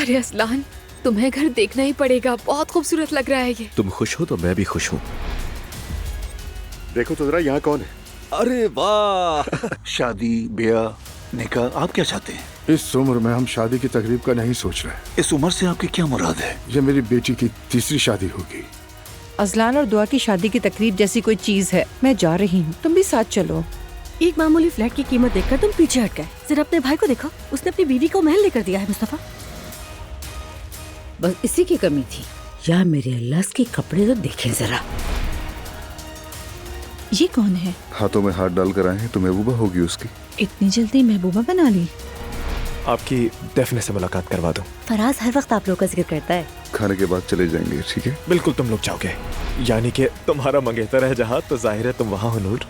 अरे असलान, तुम्हें घर देखना ही पड़ेगा, बहुत खूबसूरत लग रहा है ये। तुम खुश हो तो मैं भी खुश हूँ। देखो तो जरा यहाँ कौन है। अरे वाह। शादी ब्याह निकाह आप क्या चाहते हैं? इस उम्र में हम शादी की तकरीब का नहीं सोच रहे। इस उम्र से आपकी क्या मुराद है? ये मेरी बेटी की तीसरी शादी होगी। अजलान और दुआ की शादी की तकरीब जैसी कोई चीज है। मैं जा रही हूँ, तुम भी साथ चलो। एक मामूली फ्लैट की कीमत देखकर तुम पीछे हट गए। जरा अपने भाई को देखो, उसने अपनी बीवी को महल लेकर दिया है। मुस्तफा, बस इसी की कमी थी। या मेरे अल्लाह के कपड़े तो देखें जरा। ये कौन है? हाथों में हाथ डालकर आए हैं तो महबूबा होगी उसकी। इतनी जल्दी महबूबा बना ली? आपकी डेफिनेट से मुलाकात करवा दूं। फराज हर वक्त आप लोग का जिक्र करता है। खाने के बाद चले जाएंगे, ठीक है? बिल्कुल तुम लोग जाओगे, यानी कि तुम्हारा मंगेतर है जहाँ, तो जाहिर है तुम वहाँ हो नूर।